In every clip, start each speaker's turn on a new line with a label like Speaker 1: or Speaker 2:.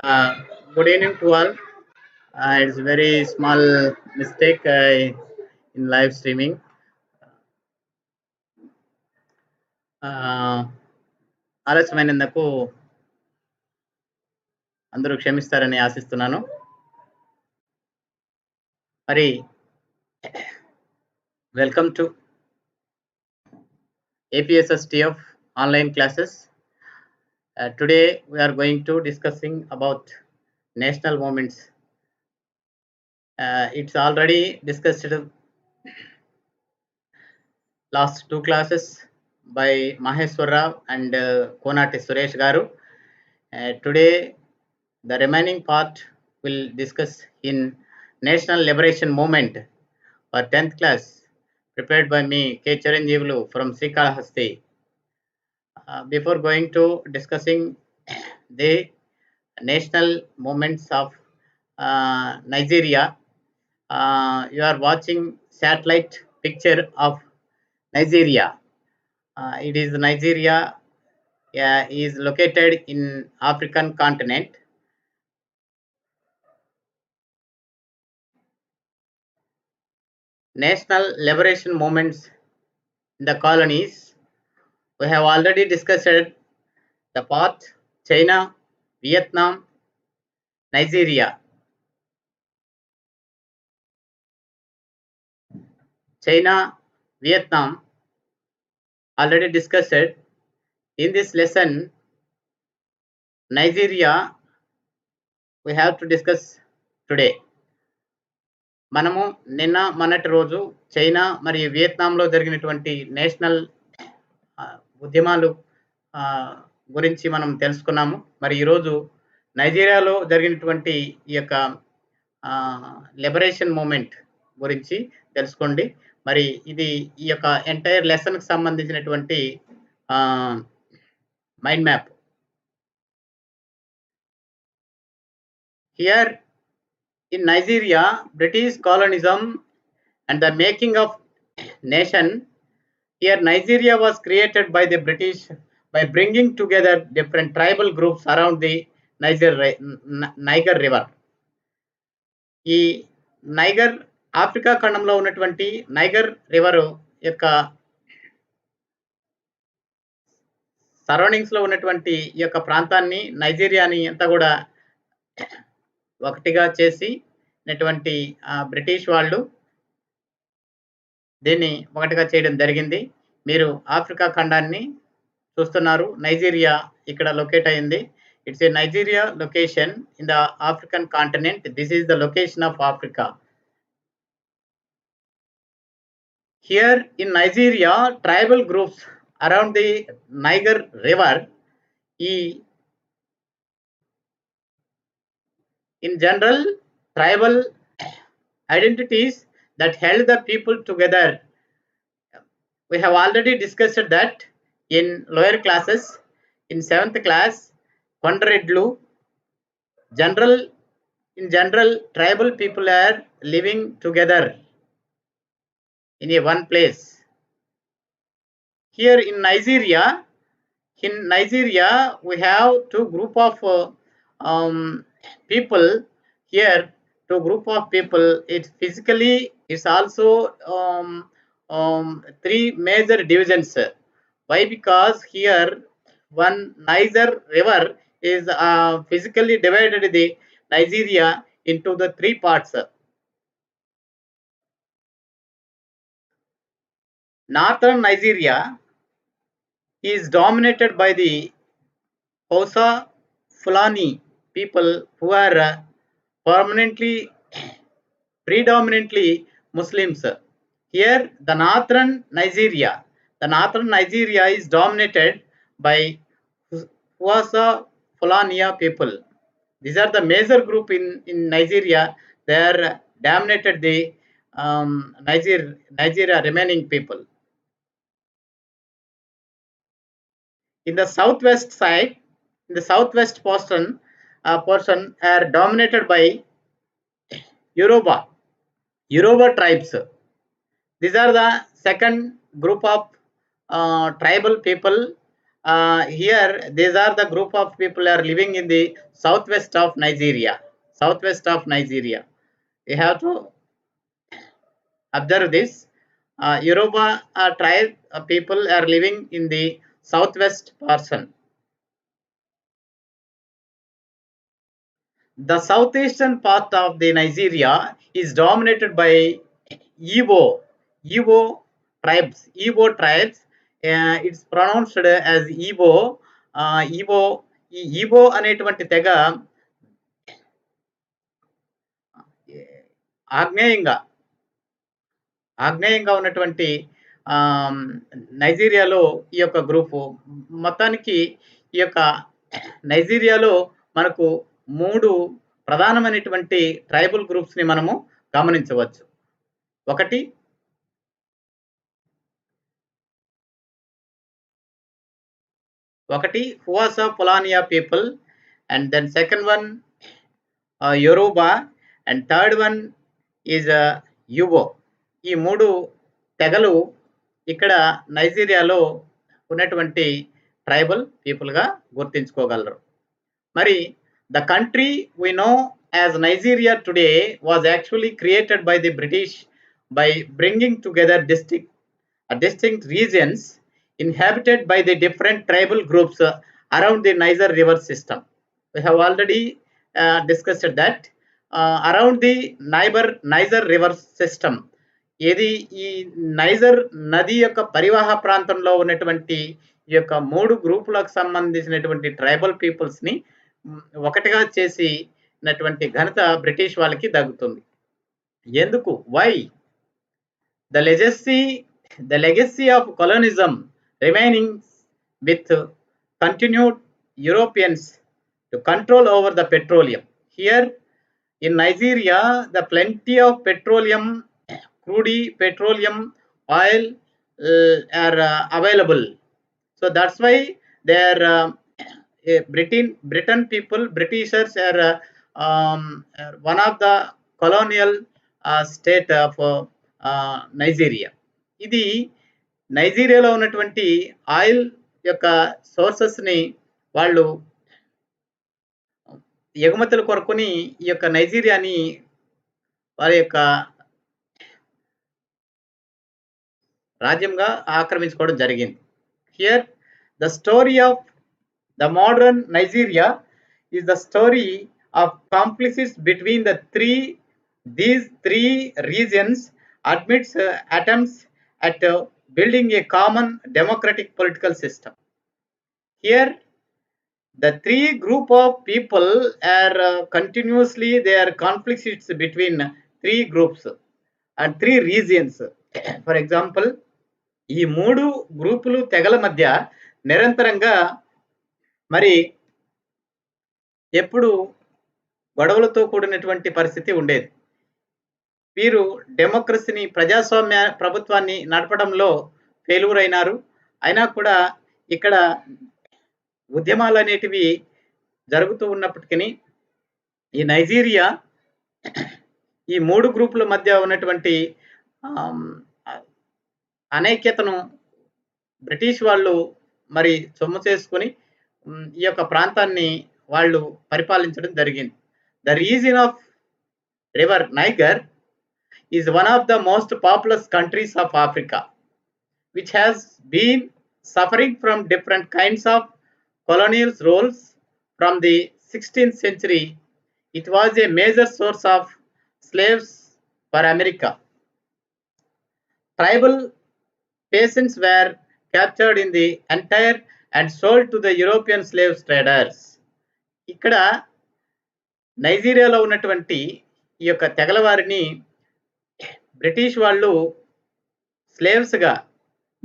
Speaker 1: Uh, Good evening to all. It's very small mistake in live streaming. Uh, ఆలస్యమైనందుకు అందరూ క్షమిస్తారని ఆశిస్తున్నాను. మరి welcome to APSSTF online classes. Today we are going to discussing about national movements. It's already discussed last two classes by Maheshwar Rao and Konati Suresh Garu. Today the remaining part will discuss in National Liberation Movement for 10th class, prepared by me, K. Charanjeevulu from Srikalahasti. Before going to discussing the national movements of Nigeria, you are watching satellite picture of Nigeria. It is Nigeria is located in African continent. National liberation movements in the colonies. We have already discussed the path China, Vietnam, Nigeria. China, Vietnam, already discussed. In this lesson, Nigeria, we have to discuss today. మనము నిన్న మొన్నటి రోజు China మరియు వియత్నాంలో జరిగినటువంటి national ఉద్యమాలు గురించి మనం తెలుసుకున్నాము. మరి ఈరోజు నైజీరియాలో జరిగినటువంటి ఈ యొక్క లిబరేషన్ మూమెంట్ గురించి తెలుసుకోండి. మరి ఇది ఈ యొక్క ఎంటైర్ లెసన్కి సంబంధించినటువంటి mind map. Here in Nigeria, British colonialism and the making of nation. Here, Nigeria was created by the British by bringing together different tribal groups around the Niger River. ఈ niger Africa ఖండంలో ఉన్నటువంటి niger river యొక్క surroundings లో ఉన్నటువంటి ఈ యొక్క ప్రాంతాన్ని నైజీరియాని అంతా కూడా ఒకటిగా చేసినటువంటి బ్రిటిష్ వాళ్ళు దీన్ని ఒకటిగా చేయడం జరిగింది. మీరు ఆఫ్రికా ఖండాన్ని చూస్తున్నారు. నైజీరియా ఇక్కడ లొకేట్ అయింది. It's a Nigeria location in the African continent. This is the location of Africa. Here in Nigeria, tribal groups around the Niger River, in general, tribal identities that held the people together. We have already discussed that in lower classes. In 7th class, Kondaredlu, in general, tribal people are living together in a one place. Here in Nigeria, we have two group of people. Here, two group of people. It's physically, it's also three major divisions. Why? Because here one Niger River is physically divided the Nigeria into the three parts. Northern Nigeria is dominated by the Hausa Fulani people who are predominantly Muslims. Here, the northern Nigeria is dominated by Hausa Fulani people. These are the major group in Nigeria. They are dominated the Nigeria remaining people. In the southwest side, in the southwest portion are dominated by Yoruba tribes. These are the second group of tribal people Here, these are the group of people are living in the southwest of Nigeria. Southwest of Nigeria. You have to observe this. Yoruba tribe people are living in the southwest portion. The southeastern part of the Nigeria is dominated by Igbo, Igbo tribes. Igbo tribes. It's pronounced as Igbo. Igbo, ఈ Igbo అనేటువంటి తెగ ఆగ్నేయంగా ఆగ్నేయంగా ఉన్నటువంటి నైజీరియాలో ఈ యొక్క group మొత్తానికి ఈ యొక్క నైజీరియాలో మనకు 3 ప్రధానమైనటువంటి ట్రైబల్ గ్రూప్స్‌ని మనము గమనించవచ్చు. ఒకటి Hausa Fulani people, and then second one Yoruba, and third one is యువో. ఈ 3 తెగలు ఇక్కడ నైజీరియాలో ఉన్నటువంటి ట్రైబల్ పీపుల్‌గా గుర్తించుకోగలరు. మరి the country we know as Nigeria today was actually created by the British by bringing together distinct regions inhabited by the different tribal groups around the Niger river system. We have already discussed that around the Niger river system. ఏది ఈ niger నది యొక్క పరివాహ ప్రాంతంలో ఉన్నటువంటి ఈ యొక్క 3 గ్రూపులకు సంబంధించినటువంటి ట్రైబల్ పీపుల్స్‌ని ఒకటిగా చేసినటువంటి ఘనత బ్రిటిష్ వాళ్ళకి దక్కుతుంది. ఎందుకు? Why? The legacy of colonialism remaining with continued Europeans to control over the petroleum. Here in Nigeria, the plenty of crude petroleum oil are available. So that's why they are Britain people, Britishers are one of the colonial state of Nigeria. ఇది నైజీరియాలో ఉన్నటువంటి oil యొక్క సోర్సెస్‌ని వాళ్ళు ఎగుమతుల కొరకుని ఈ యొక్క నైజీరియాని వారి యొక్క రాజ్యంగా ఆక్రమించుకోవడం జరిగింది. Here the story of the modern Nigeria is the story of conflicts between these three regions amidst attempts at building a common democratic political system. Here, the 3 group of people are continuously there are conflicts between 3 groups and 3 regions. For example, ఈ 3 గ్రూపులు తెగల మధ్య నిరంతరంగా మరి ఎప్పుడు గొడవలతో కూడినటువంటి పరిస్థితి ఉండేది. వీరు డెమోక్రసీని, ప్రజాస్వామ్య ప్రభుత్వాన్ని నడపడంలో ఫెయిల్యూర్ అయినారు. అయినా కూడా ఇక్కడ ఉద్యమాలు అనేటివి జరుగుతూ ఉన్నప్పటికీ ఈ నైజీరియా ఈ 3 గ్రూపుల మధ్య ఉన్నటువంటి అనైక్యతను బ్రిటిష్ వాళ్ళు మరి సొమ్ము చేసుకొని ఈ యొక్క ప్రాంతాన్ని వాళ్ళు పరిపాలించడం జరిగింది. The region of river Niger is one of the most populous countries of Africa, which has been suffering from different kinds of colonial roles from the 16th century. It was a major source of slaves for America. Tribal peasants were captured in the entire and sold to the European slave traders. ఇక్కడ నైజీరియాలో ఉన్నటువంటి ఈ యొక్క తెగల వారిని British వాళ్ళు స్లేవ్స్‌గా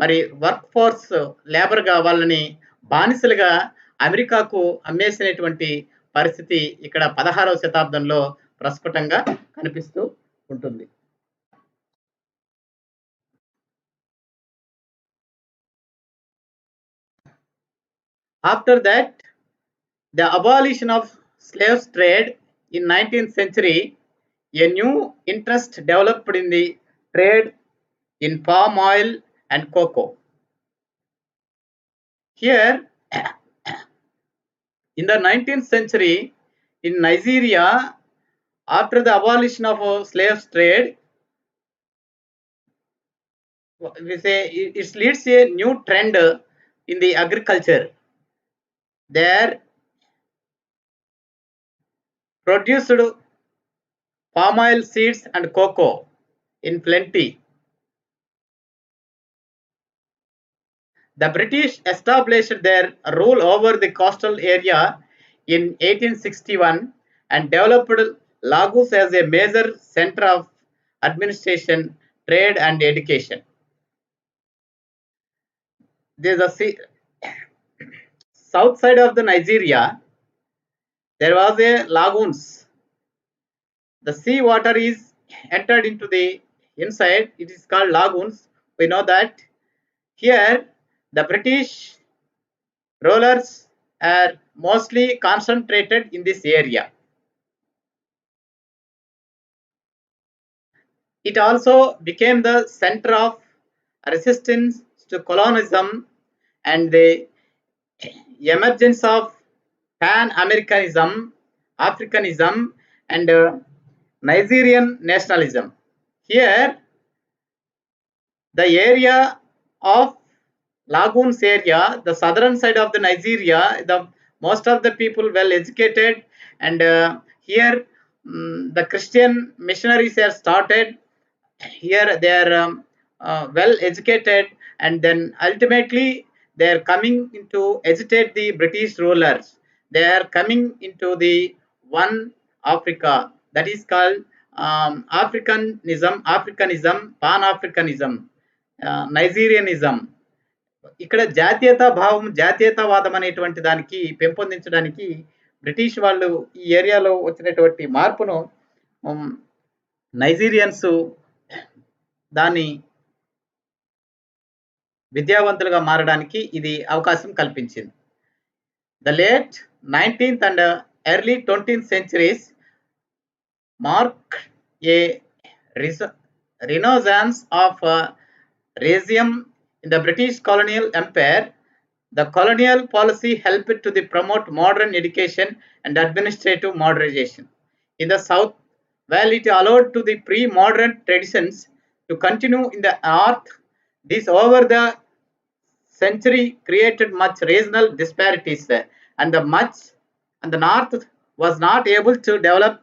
Speaker 1: మరి work force లేబర్‌గా వాళ్ళని బానిసలుగా అమెరికాకు అమ్మేసినటువంటి పరిస్థితి ఇక్కడ 16వ శతాబ్దంలో ప్రస్ఫుటంగా కనిపిస్తూ ఉంటుంది. After that, the abolition of slave trade in 19th century, a new interest developed in the trade in palm oil and cocoa. Here, In the 19th century, in Nigeria, after the abolition of slave trade, we say it leads a new trend in the agriculture. There produced palm oil seeds and cocoa in plenty. The British established their rule over the coastal area in 1861 and developed Lagos as a major center of administration, trade, and education. There's a south side of the Nigeria. There was a lagoons. The sea water is entered into the inside. It is called lagoons. We know that. Here, the British rulers are mostly concentrated in this area. It also became the center of resistance to colonialism and the emergence of Pan-Americanism, Africanism, and Nigerian nationalism. Here, the area of Lagoons area, the southern side of the Nigeria, the most of the people well educated, and here the Christian missionaries are started. Here they are well educated, and then ultimately they are coming into agitate the British rulers. They are coming into the one Africa, that is called Africanism, Pan-Africanism, Nigerianism. ఇక్కడ జాతీయతా భావం, జాతీయతావాదం అనేటువంటి దానికి పెంపొందించడానికి British వాళ్ళు ఈ ఏరియాలో వచ్చినటువంటి మార్పును నైజీరియన్స్ దాన్ని విద్యావంతులుగా మారడానికి ఇది అవకాశం కల్పించింది. The late 19th and early 20th centuries marked a renaissance of racism in the British colonial empire. The colonial policy helped to promote modern education and administrative modernization. In the south, while it allowed to the pre-modern traditions to continue in the north, this over the century created much regional disparities, and the north was not able to develop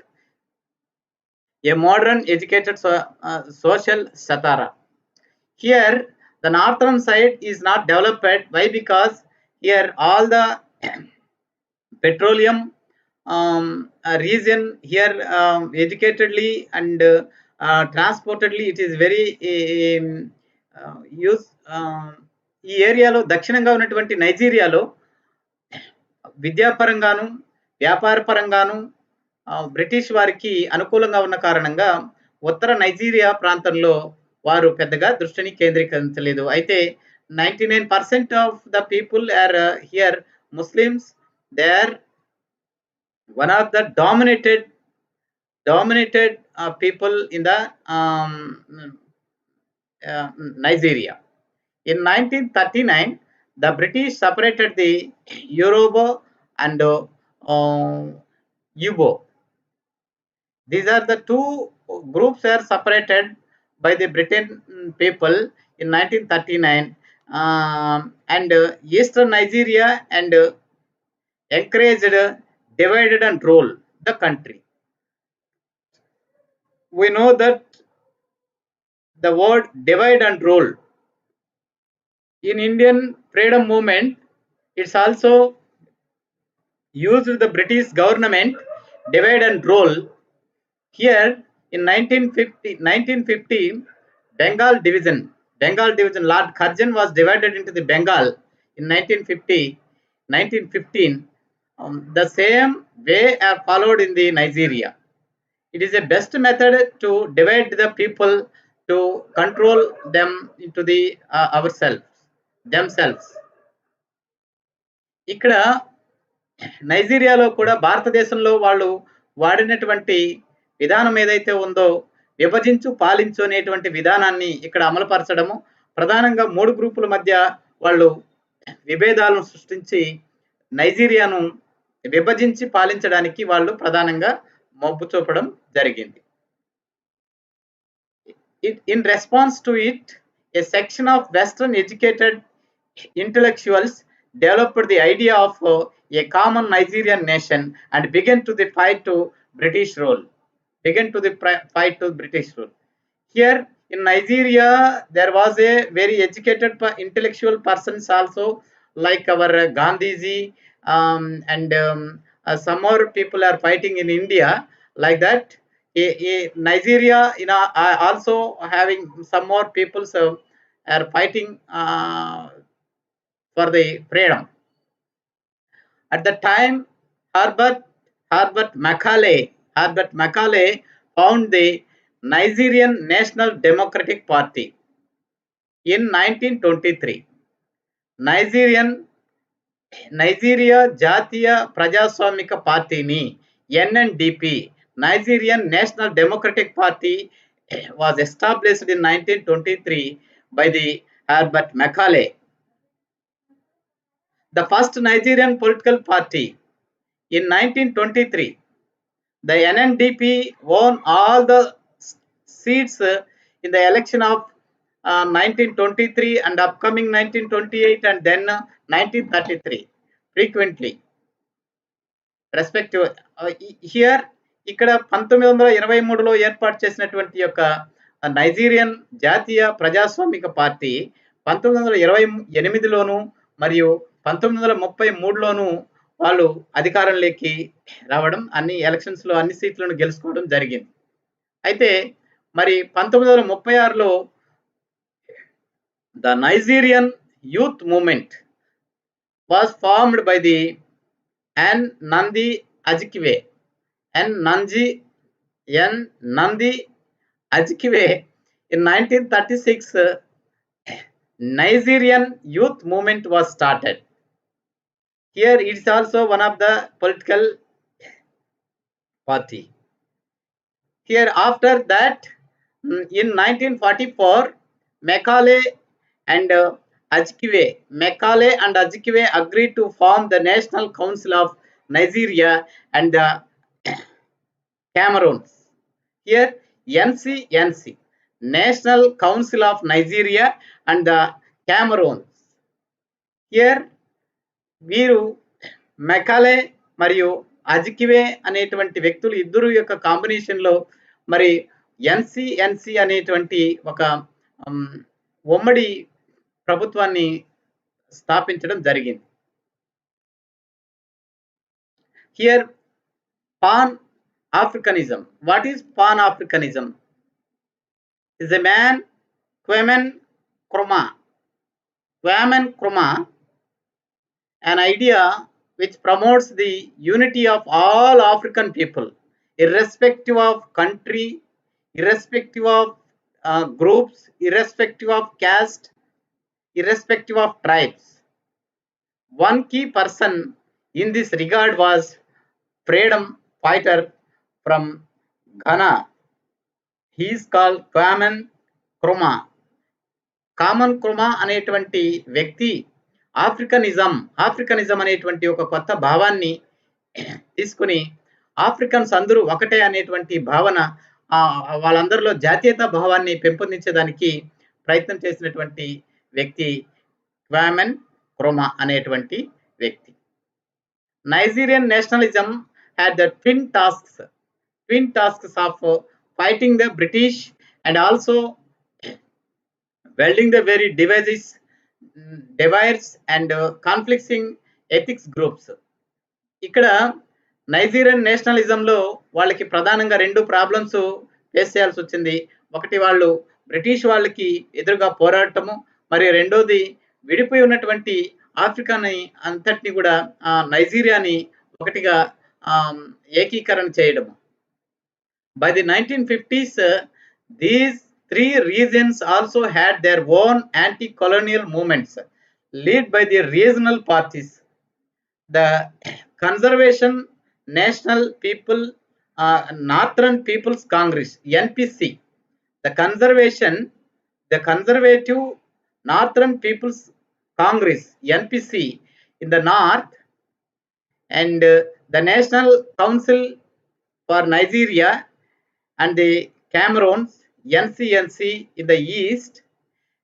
Speaker 1: a modern educated social strata. Here the northern side is not developed. Why? Because here all the petroleum region here educatedly and transportedly it is very use ఈ ఏరియాలో దక్షిణంగా ఉన్నటువంటి నైజీరియాలో విద్యాపరంగాను వ్యాపార పరంగాను British వారికి అనుకూలంగా ఉన్న కారణంగా ఉత్తర Nigeria ప్రాంతంలో వారు పెద్దగా దృష్టిని కేంద్రీకరించలేదు. అయితే 99% of the people are here Muslims. They are one of the dominated people in the Nigeria. In 1939, the British separated the Yoruba and Igbo. These are the two groups are separated by the Britain people in 1939, and Eastern Nigeria and encouraged divided and rule the country. We know that the word divide and rule in Indian freedom movement, it's also used the British government divide and rule. Here in 1950 Bengal division, Lord Curzon was divided into the Bengal in 1915. The same way are followed in the Nigeria. It is a best method to divide the people to control them into the themselves. ఇక్కడ నైజీరియాలో కూడా భారతదేశంలో వాళ్ళు వాడినటువంటి విధానం ఏదైతే ఉందో విభజించు పాలించు అనేటువంటి విధానాన్ని ఇక్కడ అమలుపరచడము, ప్రధానంగా 3 గ్రూపుల మధ్య వాళ్ళు విభేదాలను సృష్టించి నైజీరియాను విభజించి పాలించడానికి వాళ్ళు ప్రధానంగా మొగ్గు చూపడం జరిగింది. In response to it, a section of Western educated intellectuals developed the idea of a common Nigerian nation and began to the fight to British rule. Here in Nigeria, there was a very educated intellectual persons also, like our Gandhiji, and some more people are fighting in India like that. Nigeria, also having some more people are fighting for the freedom. At the time, Herbert Macaulay found the Nigerian National Democratic Party in 1923. Nigeria జాతీయ ప్రజాస్వామిక పార్టీని NNDP, Nigerian National Democratic Party, was established in 1923 by the Herbert Macaulay. The first Nigerian political party in 1923, the NNDP won all the seats in the election of 1923 and upcoming 1928 and then 1933 frequently respective. Here ఇక్కడ 1923లో ఏర్పాటు చేసినటువంటి యొక్క Nigerian జాతీయ ప్రజాస్వామిక party 1928లోను మరియు 1933లోను వాళ్ళు అధికారంలోకి రావడం, అన్ని ఎలక్షన్స్ లో అన్ని సీట్లను గెలుచుకోవడం జరిగింది. అయితే మరి 1936లో the Nigerian youth movement was formed by the Nnamdi Azikiwe in 1936. Nigerian youth movement was started. Here it is also one of the political party. Here after that, in 1944, Macaulay and Azikiwe agreed to form the National Council of Nigeria and the Cameroons. Here NCNC, National Council of Nigeria and the Cameroons. Here వీరు Macaulay మరియు అజికివే అనేటువంటి వ్యక్తులు ఇద్దరు యొక్క combination లో మరి ఎన్సిఎన్సి అనేటువంటి ఒక ఉమ్మడి ప్రభుత్వాన్ని స్థాపించడం జరిగింది. Here pan Africanism. What is pan Africanism? is a man Kwame Nkrumah, an idea which promotes the unity of all African people, irrespective of country, irrespective of groups, irrespective of caste, irrespective of tribes. One key person in this regard was freedom fighter from Ghana. He is called Kwame Nkrumah. Kwame Nkrumah అనేటువంటి వ్యక్తి ఆఫ్రికనిజం అనేటువంటి ఒక కొత్త భావాన్ని తీసుకుని Africans అందరూ ఒకటే అనేటువంటి భావన, వాళ్ళందరిలో జాతీయత భావాన్ని పెంపొందించేదానికి ప్రయత్నం చేసినటువంటి వ్యక్తి క్వామె నక్రుమా అనేటువంటి వ్యక్తి. Nigerian nationalism had the twin tasks of fighting the British and also welding the very divides and conflicting ethics groups. ఇక్కడ నైజీరియన్ నేషనలిజంలో వాళ్ళకి ప్రధానంగా రెండు ప్రాబ్లమ్స్ ఫేస్ చేయాల్సి వచ్చింది. ఒకటి, వాళ్ళు బ్రిటిష్ వాళ్ళకి ఎదురుగా పోరాడటము, మరి రెండోది విడిపోయి ఉన్నటువంటి ఆఫ్రికాని అంతటిని కూడా నైజీరియాని ఒకటిగా ఏకీకరణ చేయడము. By the 1950s, these three regions also had their own anti-colonial movements led by the regional parties. The Conservation National People Northern People's Congress (NPC), the Conservative Northern People's Congress NPC in the north, and the National Council for Nigeria and the Cameroons NCNC in the east,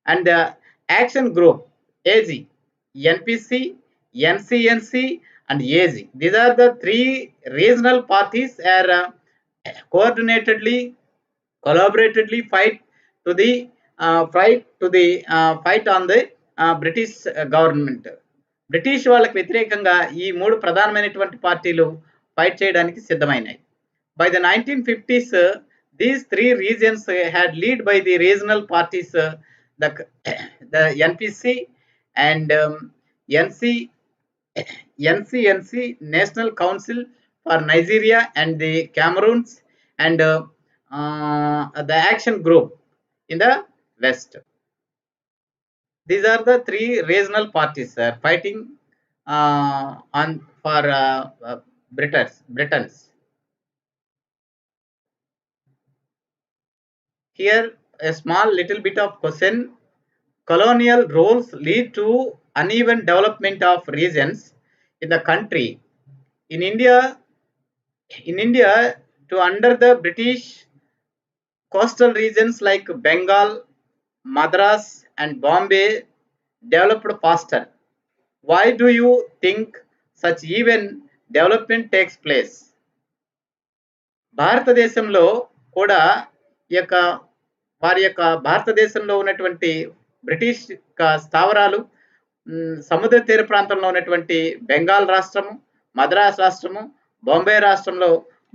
Speaker 1: and the Action Group AG, NPC, NCNC, and AG. These are the three regional parties are coordinatedly, collaboratively fight on the British government. British వాళ్ళకి వ్యతిరేకంగా ఈ మూడు ప్రధానమైనటువంటి పార్టీలు fight చేయడానికి సిద్ధమైనాయి. By the 1950s, these three regions had led by the regional parties, the NPC and NCNC, National Council for Nigeria and the Cameroons, and the Action Group in the west. These are the three regional parties fighting on for Britons. Here a small little bit of question. Colonial roles lead to uneven development of regions in the country. In India, to under the British, coastal regions like Bengal, Madras, and Bombay developed faster. Why do you think such even development takes place? భారతదేశంలో కూడా ఈ యొక్క వారి యొక్క భారతదేశంలో ఉన్నటువంటి British స్థావరాలు సముద్ర తీర ప్రాంతంలో ఉన్నటువంటి బెంగాల్ రాష్ట్రము, మద్రాస్ రాష్ట్రము, బాంబే రాష్ట్రంలో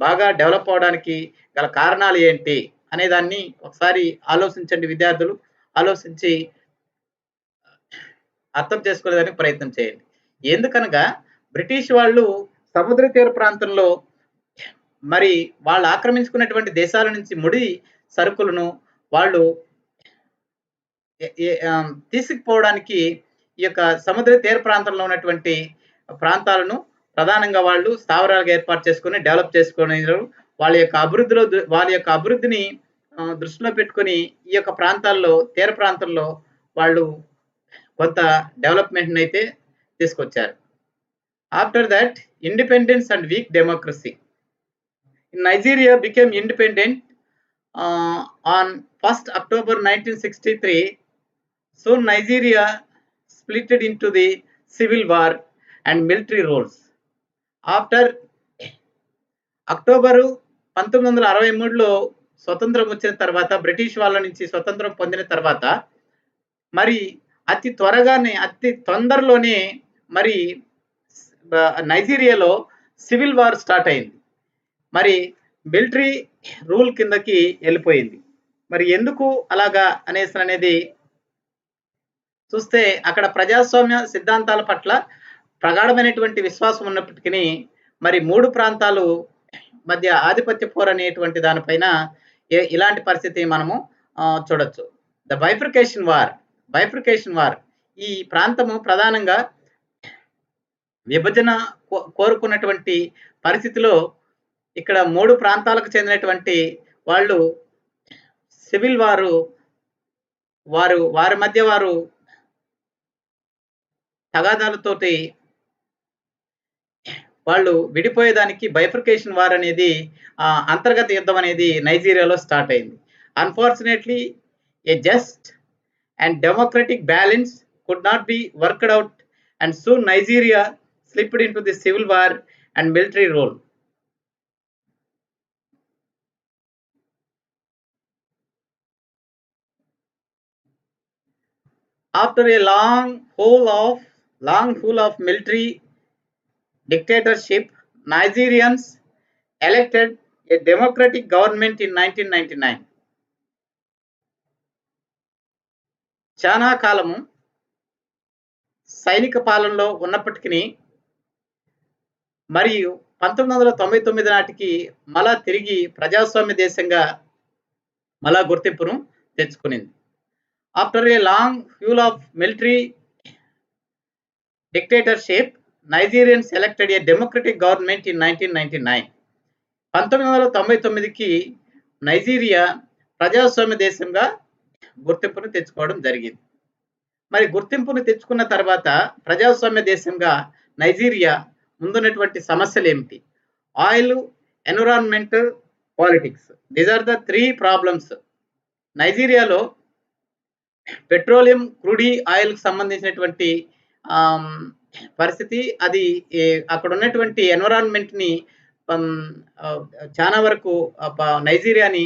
Speaker 1: బాగా డెవలప్ అవడానికి గల కారణాలు ఏంటి అనే దాన్ని ఒకసారి ఆలోచించండి విద్యార్థులు. ఆలోచించి అర్థం చేసుకునేదానికి ప్రయత్నం చేయండి. ఎందుకనగా బ్రిటిష్ వాళ్ళు సముద్ర తీర ప్రాంతంలో మరి వాళ్ళు ఆక్రమించుకున్నటువంటి దేశాల నుంచి ముడి సరుకులను వాళ్ళు తీసుకుపోవడానికి ఈ యొక్క సముద్ర తీర ప్రాంతంలో ఉన్నటువంటి ప్రాంతాలను ప్రధానంగా వాళ్ళు స్థావరాలుగా ఏర్పాటు చేసుకుని డెవలప్ చేసుకున్నారు. వాళ్ళ యొక్క అభివృద్ధిని దృష్టిలో పెట్టుకుని ఈ యొక్క ప్రాంతాల్లో తీర ప్రాంతంలో వాళ్ళు కొంత డెవలప్మెంట్ అయితే తీసుకొచ్చారు. After that independence and weak democracy. Nigeria became independent on 1st October 1963. Soon Nigeria split into the civil war and military roles. After October 1963లో స్వతంత్రం వచ్చిన తర్వాత, బ్రిటిష్ వాళ్ళ నుంచి స్వతంత్రం పొందిన తర్వాత మరి అతి తొందరలోనే మరి నైజీరియాలో సివిల్ వార్ స్టార్ట్ అయింది. మరి మిలిటరీ రూల్ కిందకి వెళ్ళిపోయింది. మరి ఎందుకు అలాగా అనేది చూస్తే అక్కడ ప్రజాస్వామ్య సిద్ధాంతాల పట్ల ప్రగాఢమైనటువంటి విశ్వాసం ఉన్నప్పటికీ మరి మూడు ప్రాంతాలు మధ్య ఆధిపత్య పోరు అనేటువంటి దానిపైన ఇలాంటి పరిస్థితి మనము చూడొచ్చు. ద బైఫర్కేషన్ వార్ ఈ ప్రాంతము ప్రధానంగా విభజన కోరుకున్నటువంటి పరిస్థితిలో ఇక్కడ మూడు ప్రాంతాలకు చెందినటువంటి వాళ్ళు సివిల్ వారి మధ్య వారు తగాదాలతోటి వాళ్ళు విడిపోయేదానికి బైఫర్కేషన్ వార్ అనేది అంతర్గత యుద్ధం అనేది నైజీరియాలో స్టార్ట్ అయింది. Unfortunately A just and democratic balance could not be worked out and soon Nigeria slipped into the civil war and military rule. After a long haul of military dictatorship, Nigerians elected a democratic government in 1999. చాలా కాలము సైనిక పాలనలో ఉన్నప్పటికీ మరియు 1999 నాటికి మళ్ళా తిరిగి ప్రజాస్వామ్య దేశంగా మళ్ళా గుర్తింపును తెచ్చుకునింది. After a long haul of military dictatorship, Nigerians elected a democratic government in 1999. 1999కి Nigeria ప్రజాస్వామ్య దేశంగా గుర్తింపును తెచ్చుకోవడం జరిగింది. మరి గుర్తింపును తెచ్చుకున్న తర్వాత ప్రజాస్వామ్య దేశంగా నైజీరియా ముందున్నటువంటి సమస్యలు ఏమిటి? Oil, environment, politics. These are the 3 problems. నైజీరియాలో పెట్రోలియం, క్రూడ్ ఆయిల్‌కి సంబంధించినటువంటి ఆహ్, పరిస్థితి అది అక్కడ ఉన్నటువంటి ఎన్విరాన్మెంట్‌ని హ్మ్, ఆహ్, చాలా వరకు నైజీరియాని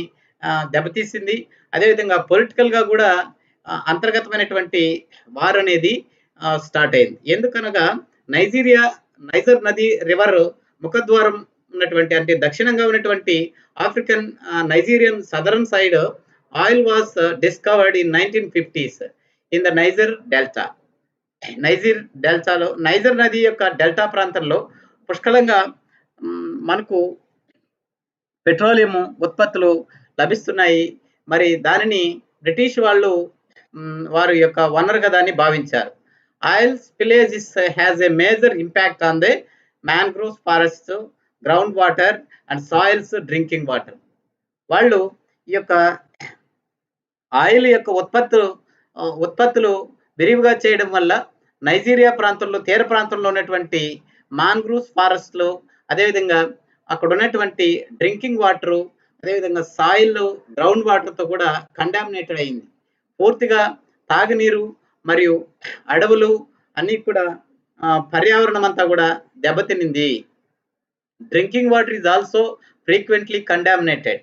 Speaker 1: దెబ్బతీసింది. అదేవిధంగా పొలిటికల్‌గా కూడా అంతర్గతమైనటువంటి వార్ అనేది స్టార్ట్ అయింది. ఎందుకనగా నైజీరియా నైజర్ నది రివర్ ముఖద్వారం ఉన్నటువంటి అంటే దక్షిణంగా ఉన్నటువంటి African Nigerian southern side oil was discovered in 1950s in the niger delta. Niger నది యొక్క డెల్టా ప్రాంతంలో పుష్కలంగా మనకు పెట్రోలియం ఉత్పత్తులు లభిస్తున్నాయి. మరి దానిని బ్రిటిష్ వాళ్ళు వారి యొక్క వనరుగా దాన్ని భావించారు. Oil spillage has a major impact on the mangrove forests, ground water and soils drinking water. వాళ్ళు ఈ యొక్క ఆయిల్ యొక్క ఉత్పత్తులు విరివిగా చేయడం వల్ల నైజీరియా ప్రాంతంలో తీర ప్రాంతంలో ఉన్నటువంటి మాంగ్రూవ్స్ ఫారెస్ట్లు, అదేవిధంగా అక్కడ ఉన్నటువంటి డ్రింకింగ్ వాటరు, అదేవిధంగా సాయిల్, గ్రౌండ్ వాటర్తో కూడా కంటామినేటెడ్ అయింది. పూర్తిగా తాగునీరు మరియు అడవులు అన్నీ కూడా పర్యావరణం అంతా కూడా దెబ్బతినింది. Drinking water is also frequently contaminated.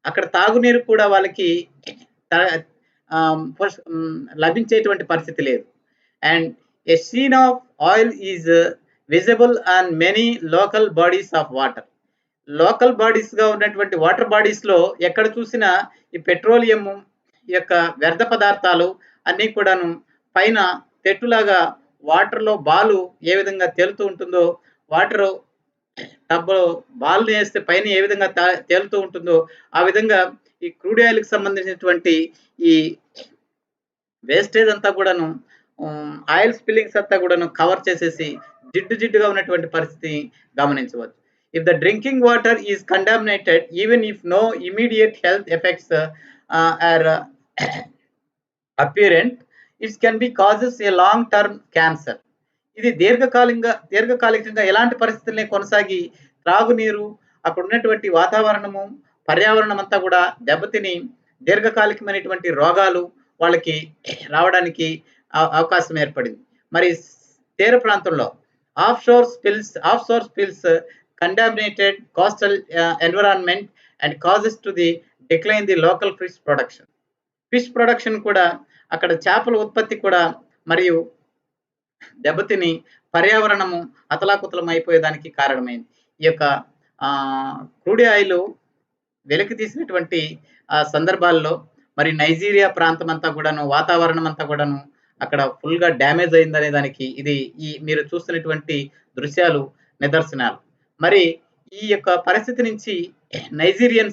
Speaker 1: అక్కడ తాగునీరు కూడా వాళ్ళకి లభించేటువంటి పరిస్థితి లేదు. And a sheen of oil is visible on many local bodies of water. Local బాడీస్గా ఉన్నటువంటి వాటర్ బాడీస్లో ఎక్కడ చూసినా ఈ పెట్రోలియం యొక్క వ్యర్థ పదార్థాలు అన్నీ కూడాను పైన తెట్టులాగా వాటర్లో బాలు ఏ విధంగా తేలుతూ ఉంటుందో, వాటరు టబ్లో బాల్ని వేస్తే పైన ఏ విధంగా తేలుతూ ఉంటుందో ఆ విధంగా ఈ క్రూడ్ ఆయిల్కి సంబంధించినటువంటి ఈ వేస్టేజ్ అంతా కూడాను ఆయిల్ స్పిల్లింగ్స్ అంతా కూడాను కవర్ చేసేసి జిడ్డుగా ఉన్నటువంటి పరిస్థితి గమనించవచ్చు. If the drinking water is contaminated, even if no immediate health effects are apparent, it can be causes a long term cancer. ఇది దీర్ఘకాలికంగా ఎలాంటి పరిస్థితుల్ని కొనసాగి త్రాగునీరు, అక్కడ ఉన్నటువంటి వాతావరణము, పర్యావరణం అంతా కూడా దెబ్బతిని దీర్ఘకాలికమైనటువంటి రోగాలు వాళ్ళకి రావడానికి అవకాశం ఏర్పడింది. మరి తీర ప్రాంతంలో of sure spills contaminated coastal environment and causes to the decline the local fish production కూడా అక్కడ చేపల ఉత్పత్తి కూడా మరియు దెబ్బతిని పర్యావరణము అతలాకుతలం అయిపోయేదానికి కారణమైంది. ఈ యొక్క క్రూడ్ ఆయిల్ వెలికి తీసినటువంటి సందర్భాల్లో మరి నైజీరియా ప్రాంతం అంతా కూడాను, వాతావరణం అంతా కూడాను అక్కడ ఫుల్గా డ్యామేజ్ అయిందనే దానికి ఇది మీరు చూస్తున్నటువంటి దృశ్యాలు నిదర్శనాలు. మరి ఈ యొక్క పరిస్థితి నుంచి నైజీరియాను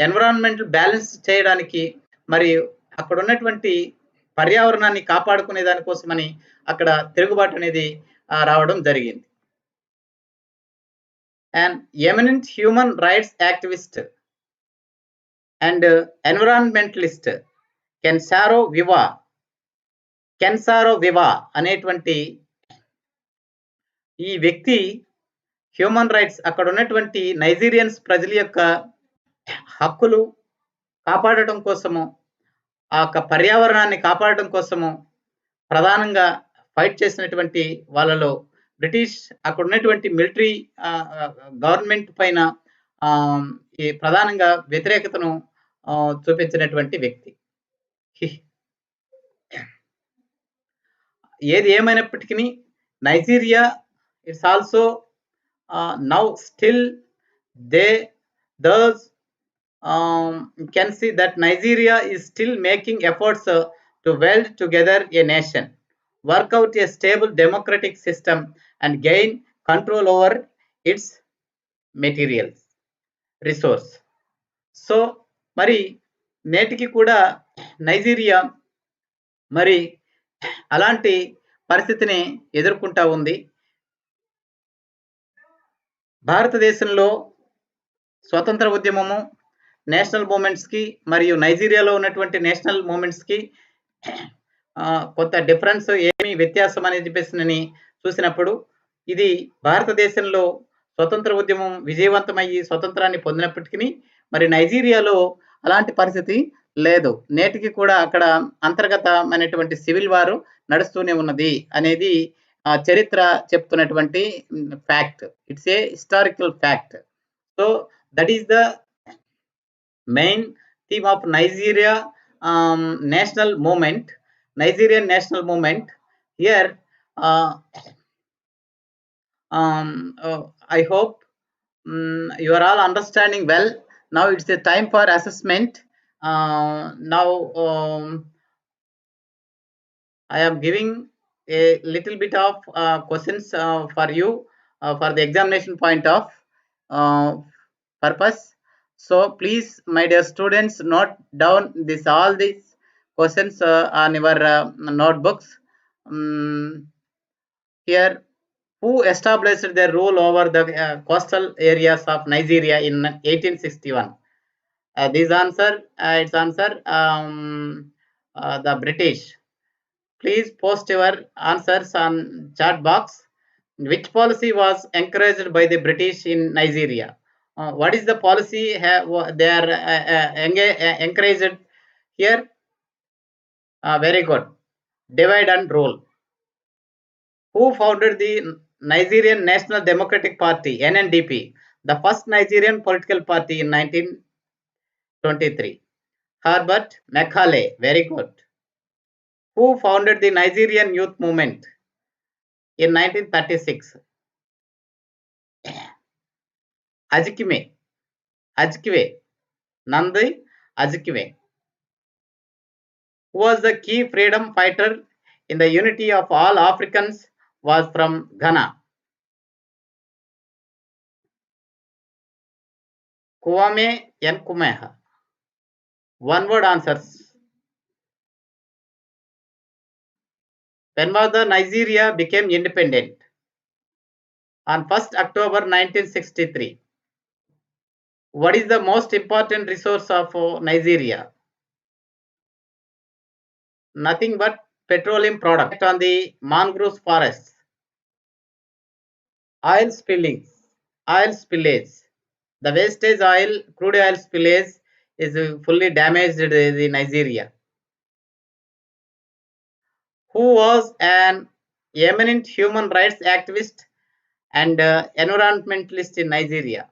Speaker 1: ఎన్విరాన్మెంట్ బ్యాలెన్స్ చేయడానికి మరి అక్కడ ఉన్నటువంటి పర్యావరణాన్ని కాపాడుకునే దానికోసమని అక్కడ తిరుగుబాటు అనేది రావడం జరిగింది. An eminent human rights activist and environmentalist కెన్సారో వివా అనేటువంటి ఈ వ్యక్తి హ్యూమన్ రైట్స్, అక్కడ ఉన్నటువంటి నైజీరియన్స్ ప్రజల యొక్క హక్కులు కాపాడటం కోసము, ఆ యొక్క పర్యావరణాన్ని కాపాడటం కోసము ప్రధానంగా ఫైట్ చేసినటువంటి వాళ్ళలో బ్రిటిష్ అక్కడ ఉన్నటువంటి మిలిటరీ గవర్నమెంట్ పైన ఈ ప్రధానంగా వ్యతిరేకతను చూపించినటువంటి వ్యక్తి. ఏది ఏమైనప్పటికీ Nigeria it's also now still thus can see that Nigeria is still making efforts to weld together a nation, work out a stable democratic system and gain control over its materials resource. So మరి నేటికి కూడా Nigeria మరి అలాంటి పరిస్థితిని ఎదుర్కొంటా ఉంది. భారతదేశంలో స్వతంత్ర ఉద్యమము నేషనల్ మూమెంట్స్కి మరియు నైజీరియాలో ఉన్నటువంటి నేషనల్ మూమెంట్స్కి కొంత డిఫరెన్స్ ఏమి వ్యత్యాసం అని చెప్పేసి నేను చూసినప్పుడు ఇది భారతదేశంలో స్వతంత్ర ఉద్యమం విజయవంతమయ్యి స్వతంత్రాన్ని పొందినప్పటికీ మరి నైజీరియాలో అలాంటి పరిస్థితి లేదు. నేటికి కూడా అక్కడ అంతర్గతమైనటువంటి సివిల్ వారు నడుస్తూనే ఉన్నది అనేది చరిత్ర చెప్తున్నటువంటి fact. It's a historical fact. So that is the main theme of Nigeria national movement, Nigerian national movement. Here I hope you are all understanding well. Now it's the time for assessment. Now I am giving a little bit of questions for you for the examination point of purpose. So please, my dear students, note down all these questions on your notebooks. Here, who established their rule over the coastal areas of Nigeria in 1861? This answer, its answer, the British. Please post your answers on chat box. Which policy was encouraged by the British in Nigeria? What is the policy they are encouraged here? Very good. Divide and rule. Who founded the Nigerian National Democratic Party, NNDP, the first Nigerian political party in 1923? Herbert Macaulay. Very good. Who founded the Nigerian Youth Movement in 1936? Azikiwe, Nandi Azikiwe. Who was the key freedom fighter in the unity of all Africans? Was from Ghana. Kwame Nkrumah. One word answers. When was the Nigeria became independent? On 1st October 1963. What is the most important resource of Nigeria? Nothing but petroleum product on the mangrove forests. Oil spillage. The wastage oil, crude oil spillage is fully damaged in Nigeria. Who was an eminent human rights activist and environmentalist in Nigeria?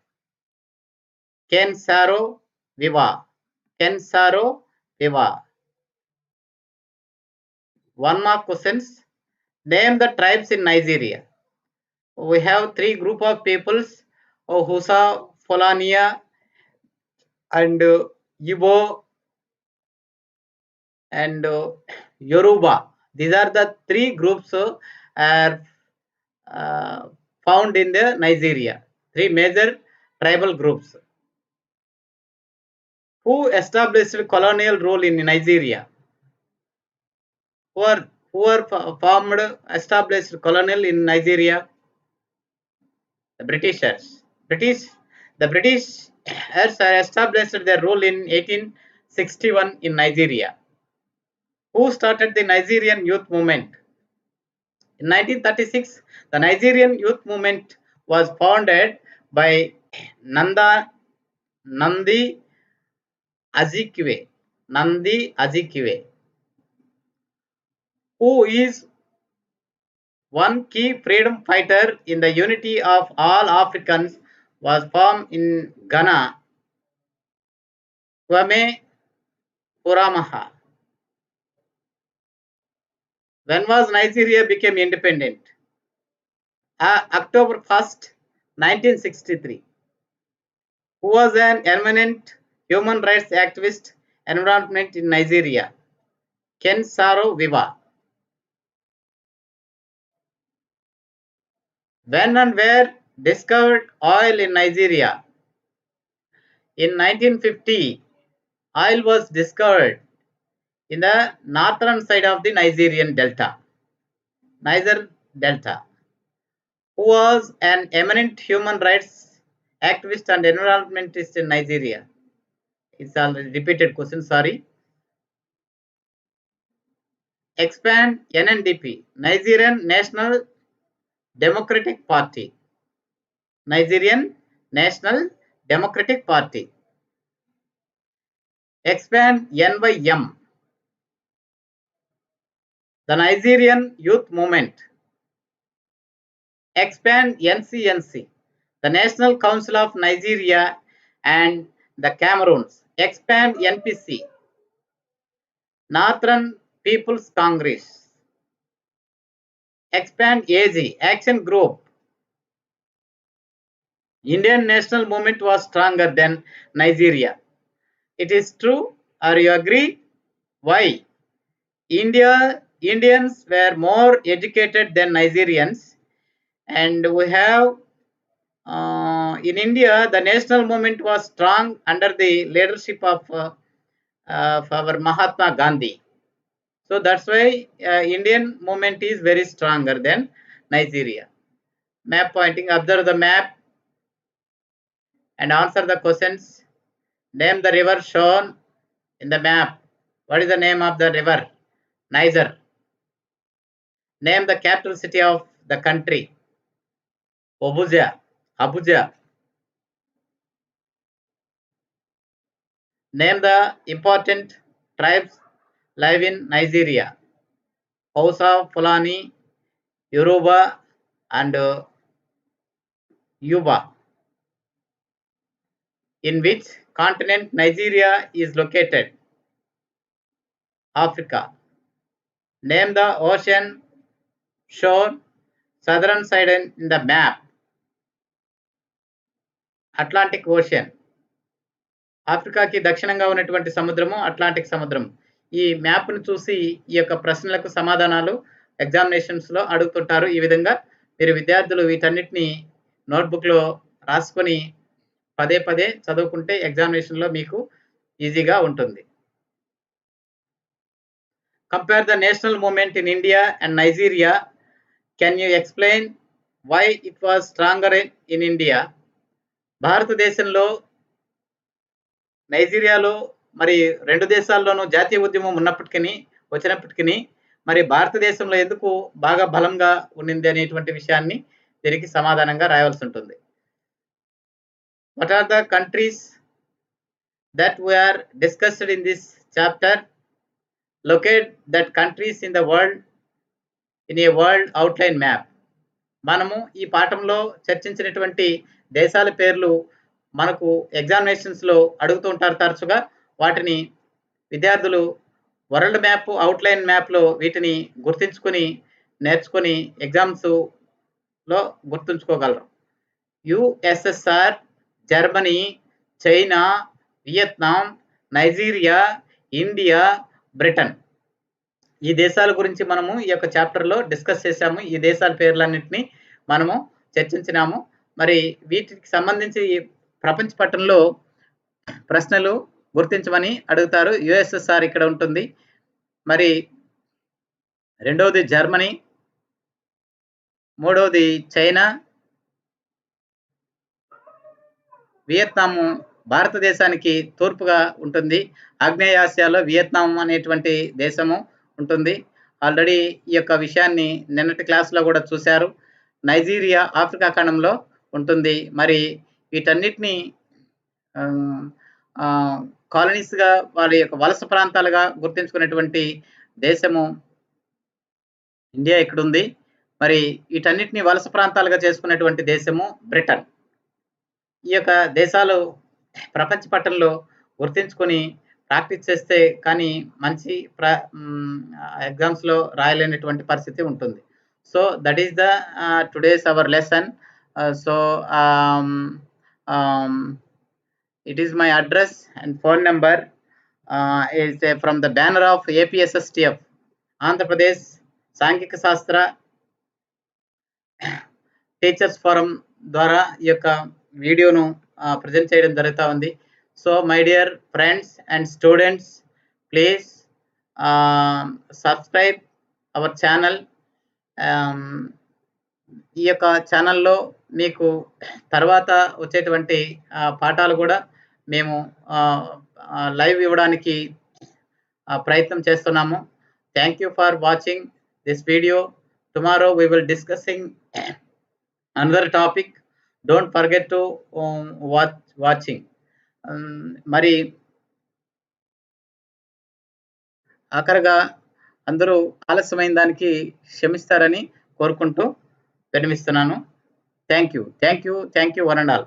Speaker 1: Ken Saro-Wiwa. One more questions. Name the tribes in Nigeria. We have three group of peoples: Hausa, Fulani, and Igbo and Yoruba. These are the three groups are found in the Nigeria. Three major tribal groups. Who established colonial rule in Nigeria? Who established colonial in Nigeria? The Britishers. The British established their rule in 1861 in Nigeria. Who started the Nigerian youth movement? In 1936, the Nigerian youth movement was founded by Nandi Azikiwe, who is one key freedom fighter in the unity of all Africans, was formed in Ghana. Kwame Nkrumah. When was Nigeria became independent? October 1st, 1963. Who was an eminent human rights activist, environment in Nigeria? Ken Saro-Wiwa. When and where discovered oil in Nigeria? In 1950, oil was discovered in the northern side of the Niger Delta. Who was an eminent human rights activist and environmentalist in Nigeria? It's already repeated question, sorry. Expand NNDP, Nigerian National Democratic Party. Nigerian National Democratic Party. Expand NYM, the Nigerian Youth Movement. Expand NCNC, the National Council of Nigeria and the Cameroons. Expand NPC, Northern People's Congress. Expand AG, Action Group. Indian national movement was stronger than Nigeria. It is true, or you agree? Why? Indians were more educated than Nigerians, and we have in India the national movement was strong under the leadership of our Mahatma Gandhi. So that's why Indian movement is very stronger than Nigeria. Map pointing, observe the map and answer the questions. Name the river shown in the map. What is the name of the river? Niger. Name the capital city of the country. Abuja. Name the important tribes live in Nigeria. Hausa, Fulani, Yoruba, and Yuba. In which continent Nigeria is located? Africa. Name the ocean shown southern side in the map. Atlantic Ocean. ఆఫ్రికాకి దక్షిణంగా ఉన్నటువంటి సముద్రము Atlantic సముద్రం. ఈ మ్యాప్ను చూసి ఈ యొక్క ప్రశ్నలకు సమాధానాలు ఎగ్జామినేషన్స్లో అడుగుతుంటారు. ఈ విధంగా మీరు విద్యార్థులు వీటన్నిటిని నోట్బుక్లో రాసుకొని పదే పదే చదువుకుంటే ఎగ్జామినేషన్లో మీకు ఈజీగా ఉంటుంది. Compare the national movement in India and Nigeria. Can you explain why it was stronger in India? భారతదేశంలో నైజీరియాలో మరి రెండు దేశాల్లోనూ జాతీయ ఉద్యమం వచ్చినప్పటికీ మరి భారతదేశంలో ఎందుకు బాగా బలంగా ఉండింది అనేటువంటి విషయాన్ని దీనికి సమాధానంగా రాయవలసి ఉంటుంది. What are the countries that were discussed in this chapter? Locate that countries in the world in a world outline map. మనము ఈ పాఠంలో చర్చించినటువంటి దేశాల పేర్లు మనకు ఎగ్జామినేషన్స్లో అడుగుతూ ఉంటారు తరచుగా. వాటిని విద్యార్థులు వరల్డ్ మ్యాప్ అవుట్లైన్ మ్యాప్లో వీటిని గుర్తించుకొని నేర్చుకొని ఎగ్జామ్స్లో గుర్తుంచుకోగలరు. USSR, Germany, China, Vietnam, Nigeria, India, Britain. ఈ దేశాల గురించి మనము ఈ యొక్క చాప్టర్లో డిస్కస్ చేశాము. ఈ దేశాల పేర్లన్నింటినీ మనము చర్చించినాము. మరి వీటికి సంబంధించి ప్రపంచ పట్టణంలో ప్రశ్నలు గుర్తించమని అడుగుతారు. యుఎస్ఎస్ఆర్ ఇక్కడ ఉంటుంది. మరి రెండవది జర్మనీ, మూడవది చైనా, వియత్నాము భారతదేశానికి తూర్పుగా ఉంటుంది. ఆగ్నేయ ఆసియాలో వియత్నాం అనేటువంటి దేశము ఉంటుంది. ఆల్రెడీ ఈ యొక్క విషయాన్ని నిన్నటి క్లాస్లో కూడా చూశారు. నైజీరియా ఆఫ్రికా ఖండంలో ఉంటుంది. మరి వీటన్నిటిని కాలనీస్గా వారి యొక్క వలస ప్రాంతాలుగా గుర్తించుకునేటువంటి దేశము ఇండియా ఇక్కడ ఉంది. మరి వీటన్నిటిని వలస ప్రాంతాలుగా చేసుకునేటువంటి దేశము బ్రిటన్. ఈ యొక్క దేశాలు ప్రపంచ పట్టణంలో గుర్తించుకొని ప్రాక్టీస్ చేస్తే కానీ మంచి ఎగ్జామ్స్లో రాయలేనటువంటి పరిస్థితి ఉంటుంది. So that is the today's our lesson. So it is my address and phone number. It's from the banner of APSSTF, Andhra Pradesh సాంఘిక శాస్త్ర టీచర్స్ ఫోరం ద్వారా ఈ యొక్క వీడియోను ప్రజెంట్ చేయడం జరుగుతూ ఉంది. So my dear friends and students, please subscribe our channel. ఈ యొక్క ఛానల్లో మీకు తర్వాత వచ్చేటువంటి పాఠాలు కూడా మేము లైవ్ ఇవ్వడానికి ప్రయత్నం చేస్తున్నాము. Thank you for watching this video. Tomorrow we will discussing another topic. Don't forget to watching. మరి ఆఖరిగా అందరూ ఆలస్యమైన దానికి క్షమిస్తారని కోరుకుంటూ విరమిస్తున్నాను. Thank you one and all.